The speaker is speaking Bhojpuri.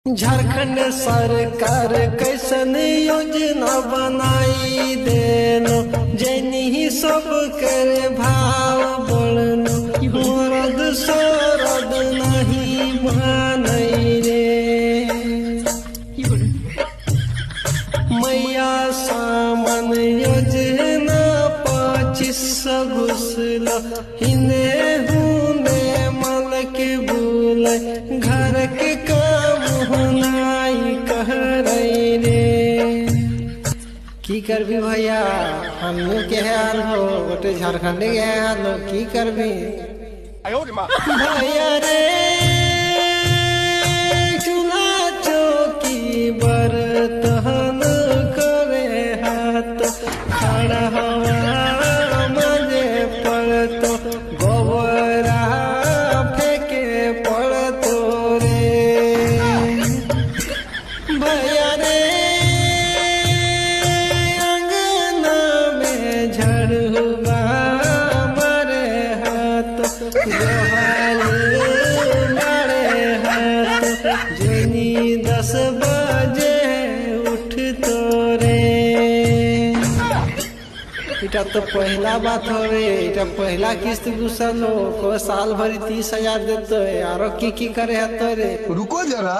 झारखंड सरकार कैसन योजना बनाई देनो जैनी सब कर भाव बढ़नो मरद सरद नहीं मानई रे मैया सामन योजना 25 घुसल हिने हुने मल के बुल घर के काम होनाई कह रही रे की करबी भैया हम के हाल हो गोटे झारखंड के हाल हो की करबी भैया रे चूल्हा चौकी बर्तन करे हाथ खड़ा हवा मजे पड़तो गोबरा फेंके पड़तो रे भैया रे अंगना में झड़ुआ मारे हाथ जोहार मारे हाथ जनी 10 बजे उठतो रे इटा तो पहला बात हो रे इटा पहला किस्त घुसल हो को साल भरी 30,000 देते आरो की करे हतो रे रुको जरा